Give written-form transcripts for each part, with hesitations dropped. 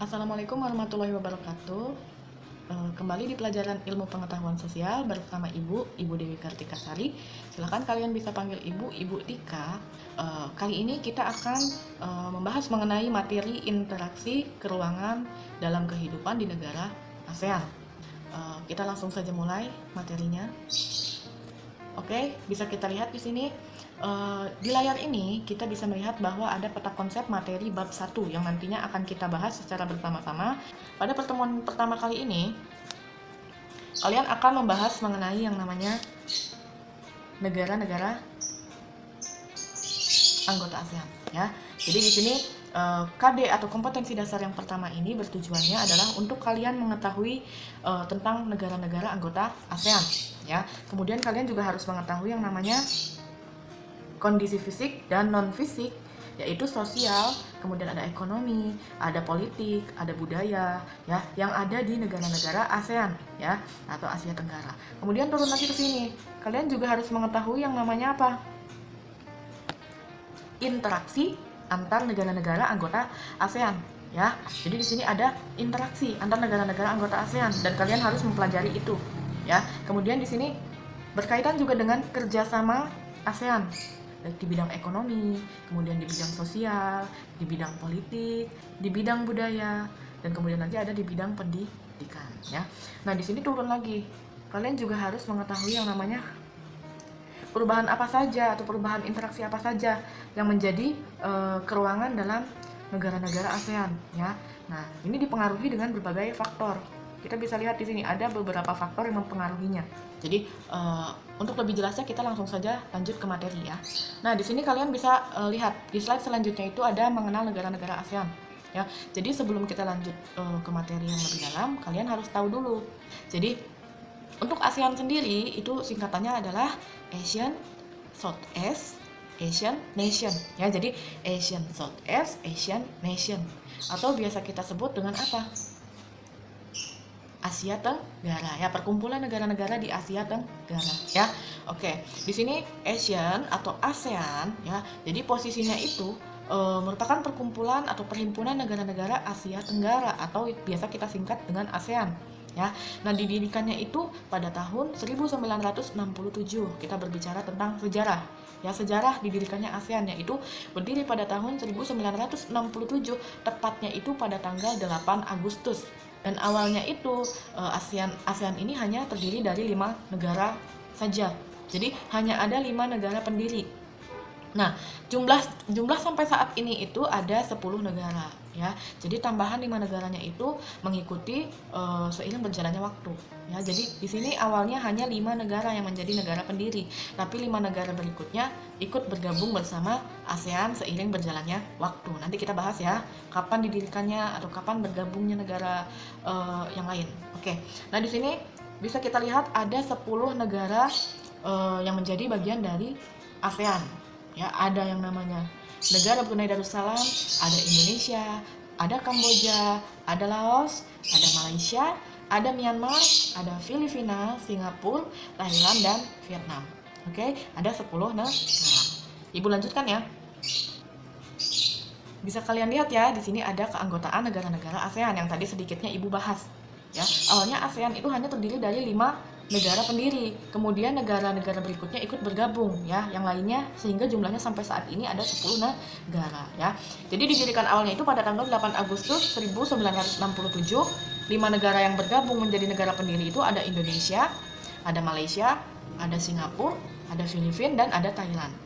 Assalamualaikum warahmatullahi wabarakatuh. Kembali di pelajaran ilmu pengetahuan sosial bersama Ibu Dewi Kartikasari. Silakan kalian bisa panggil Ibu Tika. Kali ini kita akan membahas mengenai materi interaksi keruangan dalam kehidupan di negara ASEAN. Kita langsung saja mulai materinya. Oke, bisa kita lihat di sini. Di layar ini kita bisa melihat bahwa ada peta konsep materi bab 1 yang nantinya akan kita bahas secara bersama-sama. Pada pertemuan pertama kali ini, kalian akan membahas mengenai yang namanya negara-negara anggota ASEAN, ya. Jadi di sini KD atau kompetensi dasar yang pertama ini bertujuannya adalah untuk kalian mengetahui tentang negara-negara anggota ASEAN, ya. Kemudian kalian juga harus mengetahui yang namanya kondisi fisik dan non fisik, yaitu sosial, kemudian ada ekonomi, ada politik, ada budaya, ya, yang ada di negara-negara ASEAN, ya, atau Asia Tenggara. Kemudian turun lagi ke sini, kalian juga harus mengetahui yang namanya apa? Interaksi antar negara-negara anggota ASEAN, ya. Jadi di sini ada interaksi antar negara-negara anggota ASEAN dan kalian harus mempelajari itu, ya. Kemudian di sini berkaitan juga dengan kerjasama ASEAN di bidang ekonomi, kemudian di bidang sosial, di bidang politik, di bidang budaya, dan kemudian nanti ada di bidang pendidikan, ya. Nah, di sini turun lagi, kalian juga harus mengetahui yang namanya perubahan apa saja atau perubahan interaksi apa saja yang menjadi keruangan dalam negara-negara ASEAN, ya. Nah, ini dipengaruhi dengan berbagai faktor. Kita bisa lihat di sini ada beberapa faktor yang mempengaruhinya. Jadi untuk lebih jelasnya kita langsung saja lanjut ke materi, ya. Nah, di sini kalian bisa lihat di slide selanjutnya itu ada mengenal negara-negara ASEAN, ya. Jadi sebelum kita lanjut ke materi yang lebih dalam, kalian harus tahu dulu. Jadi untuk ASEAN sendiri itu singkatannya adalah Asian Southeast Asian Nation, ya. Jadi Asian Southeast Asian Nation atau biasa kita sebut dengan apa? Asia Tenggara, ya, perkumpulan negara-negara di Asia Tenggara, ya. Oke, di sini Asian atau ASEAN, ya. Jadi posisinya itu merupakan perkumpulan atau perhimpunan negara-negara Asia Tenggara atau biasa kita singkat dengan ASEAN, ya. Nah, didirikannya itu pada tahun 1967. Kita berbicara tentang sejarah, ya. Sejarah didirikannya ASEAN yaitu berdiri pada tahun 1967, tepatnya itu pada tanggal 8 Agustus. Dan awalnya itu ASEAN ini hanya terdiri dari 5 negara saja. Jadi hanya ada 5 negara pendiri. Nah, jumlah sampai saat ini itu ada 10 negara, ya. Jadi tambahan 5 negaranya itu mengikuti seiring berjalannya waktu, ya. Jadi di sini awalnya hanya 5 negara yang menjadi negara pendiri, tapi 5 negara berikutnya ikut bergabung bersama ASEAN seiring berjalannya waktu. Nanti kita bahas, ya, kapan didirikannya atau kapan bergabungnya negara yang lain. Oke. Nah, di sini bisa kita lihat ada 10 negara yang menjadi bagian dari ASEAN. Ya, ada yang namanya negara Brunei Darussalam, ada Indonesia, ada Kamboja, ada Laos, ada Malaysia, ada Myanmar, ada Filipina, Singapura, Thailand, dan Vietnam. Oke, ada 10 negara. Ibu lanjutkan, ya. Bisa kalian lihat, ya, di sini ada keanggotaan negara-negara ASEAN yang tadi sedikitnya Ibu bahas, ya. Awalnya ASEAN itu hanya terdiri dari 5 negara pendiri, kemudian negara-negara berikutnya ikut bergabung, ya, yang lainnya, sehingga jumlahnya sampai saat ini ada 10 negara, ya. Jadi didirikan awalnya itu pada tanggal 8 Agustus 1967. 5 negara yang bergabung menjadi negara pendiri itu ada Indonesia, ada Malaysia, ada Singapura, ada Filipina, dan ada Thailand,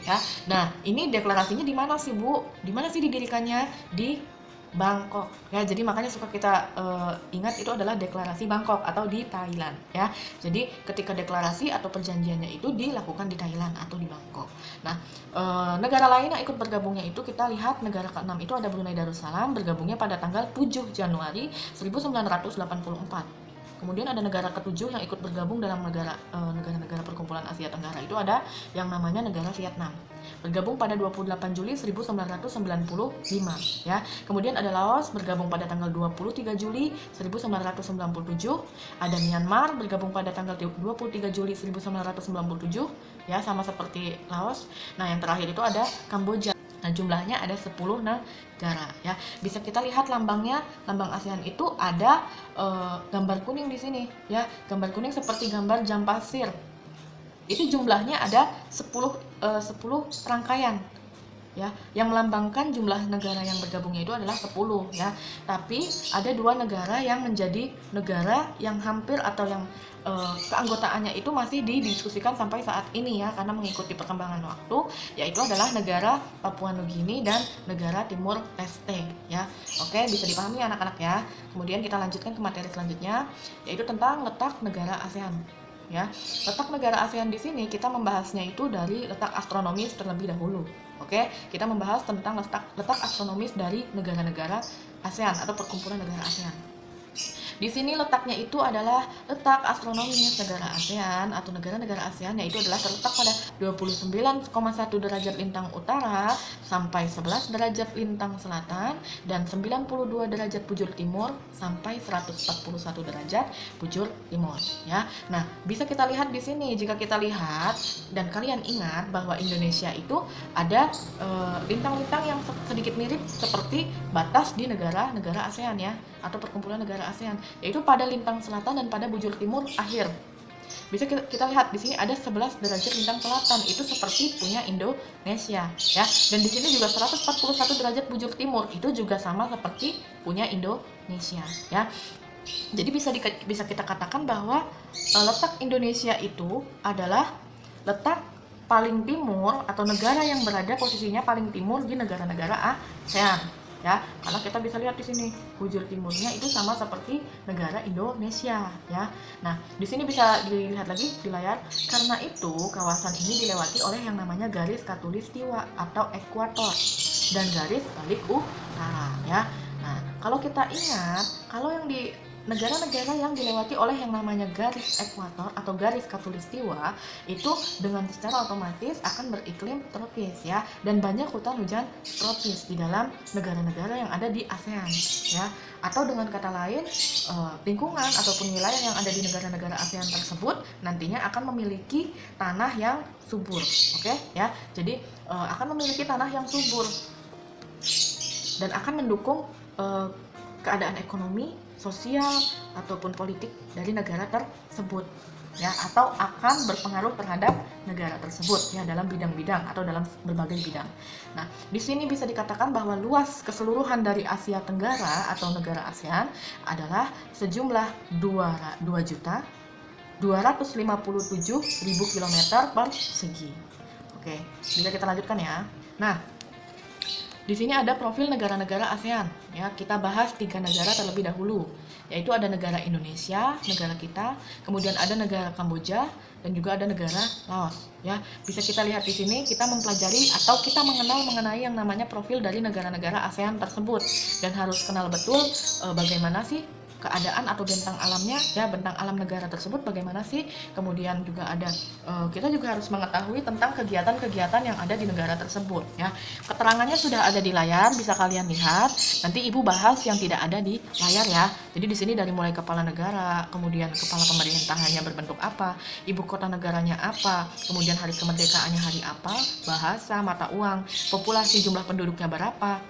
ya. Nah, ini deklarasinya di mana sih, Bu? Di mana sih didirikannya? Di Bangkok, ya. Jadi makanya suka kita ingat itu adalah deklarasi Bangkok atau di Thailand, ya. Jadi ketika deklarasi atau perjanjiannya itu dilakukan di Thailand atau di Bangkok. Nah, negara lain yang ikut bergabungnya itu kita lihat negara ke-6 itu ada Brunei Darussalam, bergabungnya pada tanggal 7 Januari 1984. Kemudian ada negara ke-7 yang ikut bergabung dalam negara-negara perkumpulan Asia Tenggara itu ada yang namanya negara Vietnam. Bergabung pada 28 Juli 1995, ya. Kemudian ada Laos bergabung pada tanggal 23 Juli 1997. Ada Myanmar bergabung pada tanggal 23 Juli 1997, ya, sama seperti Laos. Nah, yang terakhir itu ada Kamboja. Nah, jumlahnya ada 10 negara ya. Bisa kita lihat lambangnya, lambang ASEAN itu ada gambar kuning di sini ya. Gambar kuning seperti gambar jam pasir. Itu jumlahnya ada 10 rangkaian ya, yang melambangkan jumlah negara yang bergabungnya itu adalah 10 ya. Tapi ada 2 negara yang menjadi negara yang hampir atau yang keanggotaannya itu masih didiskusikan sampai saat ini ya, karena mengikuti perkembangan waktu, yaitu adalah negara Papua Nugini dan negara Timur Leste ya. Oke, bisa dipahami anak-anak ya. Kemudian kita lanjutkan ke materi selanjutnya, yaitu tentang letak negara ASEAN ya. Letak negara ASEAN di sini kita membahasnya itu dari letak astronomis terlebih dahulu. Oke, kita membahas tentang letak astronomis dari negara-negara ASEAN atau perkumpulan negara ASEAN. Di sini letaknya itu adalah letak astronomis negara ASEAN atau negara-negara ASEAN, yaitu adalah terletak pada 29,1 derajat lintang utara sampai 11 derajat lintang selatan dan 92 derajat bujur timur sampai 141 derajat bujur timur ya. Nah, bisa kita lihat di sini, jika kita lihat dan kalian ingat bahwa Indonesia itu ada lintang-lintang yang sedikit mirip seperti batas di negara-negara ASEAN ya, atau perkumpulan negara ASEAN, yaitu pada lintang selatan dan pada bujur timur akhir. Bisa kita lihat di sini ada 11 derajat lintang selatan, itu seperti punya Indonesia ya. Dan di sini juga 141 derajat bujur timur, itu juga sama seperti punya Indonesia ya. Jadi bisa kita katakan bahwa letak Indonesia itu adalah letak paling timur atau negara yang berada posisinya paling timur di negara-negara ASEAN ya, karena kita bisa lihat di sini bujur timurnya itu sama seperti negara Indonesia ya. Nah, di sini bisa dilihat lagi di layar, karena itu kawasan ini dilewati oleh yang namanya garis khatulistiwa atau ekuator dan garis balik utara ya. Nah, kalau kita ingat, kalau yang di negara-negara yang dilewati oleh yang namanya garis ekuator atau garis khatulistiwa itu dengan secara otomatis akan beriklim tropis ya, dan banyak hutan hujan tropis di dalam negara-negara yang ada di ASEAN ya. Atau dengan kata lain, lingkungan ataupun wilayah yang ada di negara-negara ASEAN tersebut nantinya akan memiliki tanah yang subur. Oke ya, jadi akan memiliki tanah yang subur dan akan mendukung keadaan ekonomi, sosial ataupun politik dari negara tersebut ya, atau akan berpengaruh terhadap negara tersebut ya dalam bidang-bidang atau dalam berbagai bidang. Nah, di sini bisa dikatakan bahwa luas keseluruhan dari Asia Tenggara atau negara ASEAN adalah sejumlah 2.257.000 km persegi. Oke, bisa kita lanjutkan ya. Nah, di sini ada profil negara-negara ASEAN ya. Kita bahas 3 negara terlebih dahulu, yaitu ada negara Indonesia, negara kita, kemudian ada negara Kamboja dan juga ada negara Laos ya. Bisa kita lihat di sini, kita mempelajari atau kita mengenal mengenai yang namanya profil dari negara-negara ASEAN tersebut, dan harus kenal betul bagaimana sih keadaan atau bentang alamnya ya, bentang alam negara tersebut bagaimana sih. Kemudian juga ada kita juga harus mengetahui tentang kegiatan-kegiatan yang ada di negara tersebut ya. Keterangannya sudah ada di layar, bisa kalian lihat. Nanti ibu bahas yang tidak ada di layar ya. Jadi di sini dari mulai kepala negara, kemudian kepala pemerintahannya berbentuk apa, ibu kota negaranya apa, kemudian hari kemerdekaannya hari apa, bahasa, mata uang, populasi, jumlah penduduknya berapa,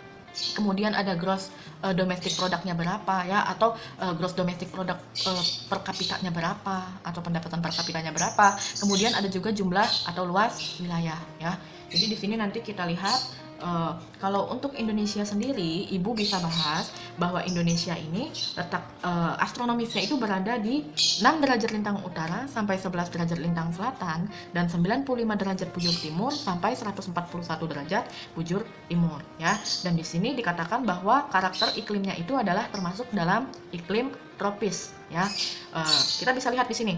kemudian ada gross domestic produknya berapa ya, atau gross domestic product per kapitanya berapa, atau pendapatan per kapitanya berapa. Kemudian ada juga jumlah atau luas wilayah ya. Jadi di sini nanti kita lihat kalau untuk Indonesia sendiri, ibu bisa bahas bahwa Indonesia ini letak astronomisnya itu berada di 6 derajat lintang utara sampai 11 derajat lintang selatan dan 95 derajat bujur timur sampai 141 derajat bujur timur ya. Dan di sini dikatakan bahwa karakter iklimnya itu adalah termasuk dalam iklim tropis ya. Kita bisa lihat di sini.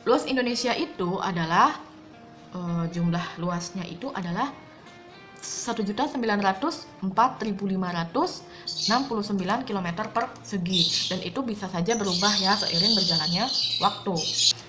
Luas Indonesia itu adalah jumlah luasnya itu adalah 1.904.569 km persegi, dan itu bisa saja berubah ya seiring berjalannya waktu.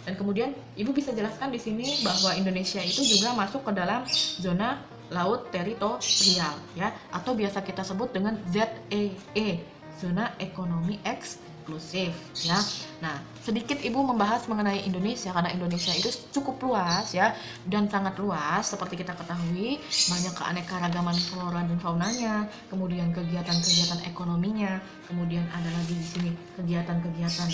Dan kemudian ibu bisa jelaskan di sini bahwa Indonesia itu juga masuk ke dalam zona laut teritorial ya, atau biasa kita sebut dengan ZEE, zona ekonomi eksklusif inklusif ya. Nah, sedikit Ibu membahas mengenai Indonesia karena Indonesia itu cukup luas ya dan sangat luas seperti kita ketahui, banyak keanekaragaman flora dan faunanya, kemudian kegiatan-kegiatan ekonominya, kemudian ada lagi di sini kegiatan-kegiatan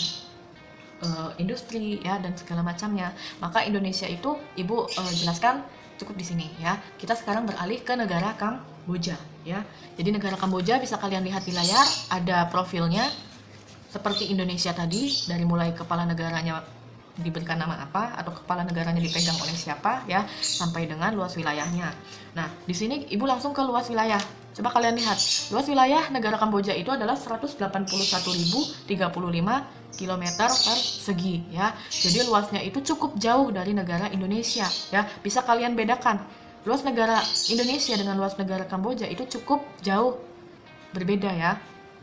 industri ya dan segala macamnya. Maka Indonesia itu Ibu jelaskan cukup di sini ya. Kita sekarang beralih ke negara Kamboja ya. Jadi negara Kamboja bisa kalian lihat di layar, ada profilnya seperti Indonesia tadi, dari mulai kepala negaranya diberikan nama apa atau kepala negaranya dipegang oleh siapa ya, sampai dengan luas wilayahnya. Nah, di sini Ibu langsung ke luas wilayah. Coba kalian lihat, luas wilayah negara Kamboja itu adalah 181.035 km persegi ya. Jadi luasnya itu cukup jauh dari negara Indonesia ya. Bisa kalian bedakan. Luas negara Indonesia dengan luas negara Kamboja itu cukup jauh berbeda ya.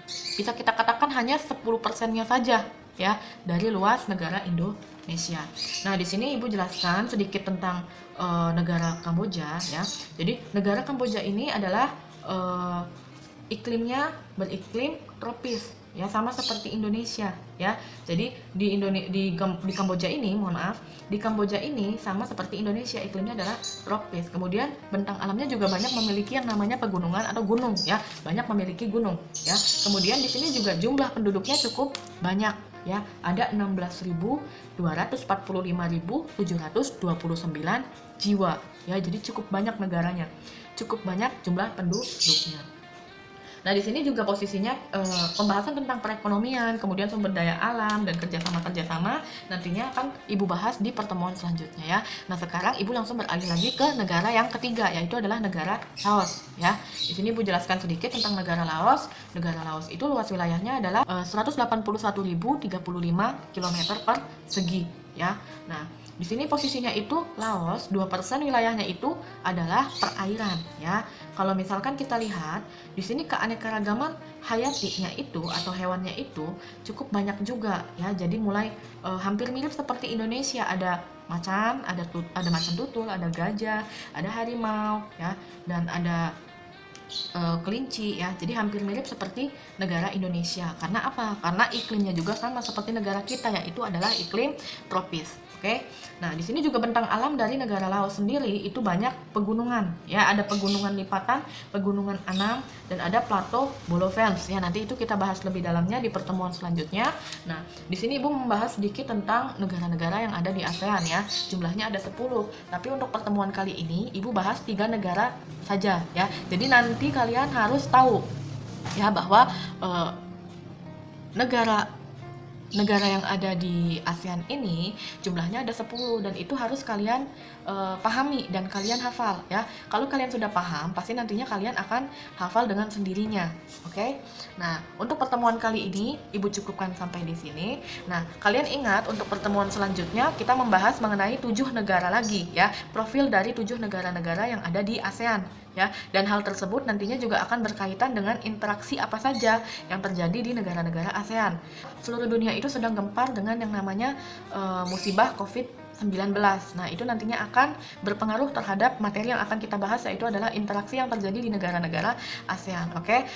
Bisa kita katakan hanya 10%-nya saja ya dari luas negara Indonesia. Nah, di sini Ibu jelaskan sedikit tentang negara Kamboja ya. Jadi, negara Kamboja ini adalah iklimnya beriklim tropis ya, sama seperti Indonesia ya. Jadi di Kamboja ini, mohon maaf, di Kamboja ini sama seperti Indonesia, iklimnya adalah tropis. Kemudian bentang alamnya juga banyak memiliki yang namanya pegunungan atau gunung ya, banyak memiliki gunung ya. Kemudian di sini juga jumlah penduduknya cukup banyak ya, ada 16.245.729 jiwa ya. Jadi cukup banyak negaranya, cukup banyak jumlah penduduknya. Nah, di sini juga posisinya pembahasan tentang perekonomian, kemudian sumber daya alam dan kerjasama nantinya akan Ibu bahas di pertemuan selanjutnya ya. Nah, sekarang Ibu langsung beralih lagi ke negara yang ketiga, yaitu adalah negara Laos ya. Di sini Ibu jelaskan sedikit tentang negara Laos. Negara Laos itu luas wilayahnya adalah 181.035 km persegi ya. Nah, di sini posisinya itu Laos 2% wilayahnya itu adalah perairan ya. Kalau misalkan kita lihat di sini keanekaragaman hayatinya itu atau hewannya itu cukup banyak juga ya. Jadi mulai hampir mirip seperti Indonesia, ada macan, ada macan tutul, ada gajah, ada harimau ya, dan ada kelinci ya. Jadi hampir mirip seperti negara Indonesia. Karena apa? Karena iklimnya juga sama seperti negara kita, yaitu adalah iklim tropis. Oke. Nah, di sini juga bentang alam dari negara Laos sendiri itu banyak pegunungan ya, ada pegunungan lipatan, pegunungan Anam, dan ada plato Bolovens ya. Nanti itu kita bahas lebih dalamnya di pertemuan selanjutnya. Nah, di sini Ibu membahas sedikit tentang negara-negara yang ada di ASEAN ya. Jumlahnya ada 10. Tapi untuk pertemuan kali ini Ibu bahas 3 negara saja ya. Jadi nanti kalian harus tahu ya bahwa negara yang ada di ASEAN ini jumlahnya ada 10 dan itu harus kalian pahami dan kalian hafal ya. Kalau kalian sudah paham, pasti nantinya kalian akan hafal dengan sendirinya. Oke? Nah, untuk pertemuan kali ini Ibu cukupkan sampai di sini. Nah, kalian ingat untuk pertemuan selanjutnya kita membahas mengenai 7 negara lagi ya, profil dari 7 negara-negara yang ada di ASEAN ya. Dan hal tersebut nantinya juga akan berkaitan dengan interaksi apa saja yang terjadi di negara-negara ASEAN. Seluruh dunia itu sedang gempar dengan yang namanya musibah COVID-19. Nah, itu nantinya akan berpengaruh terhadap materi yang akan kita bahas, yaitu adalah interaksi yang terjadi di negara-negara ASEAN. Oke,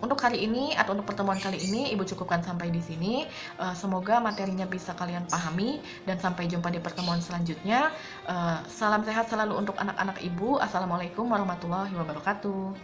untuk hari ini atau untuk pertemuan kali ini Ibu cukupkan sampai di sini. Semoga materinya bisa kalian pahami dan sampai jumpa di pertemuan selanjutnya. Salam sehat selalu untuk anak-anak Ibu. Assalamualaikum warahmatullahi wabarakatuh.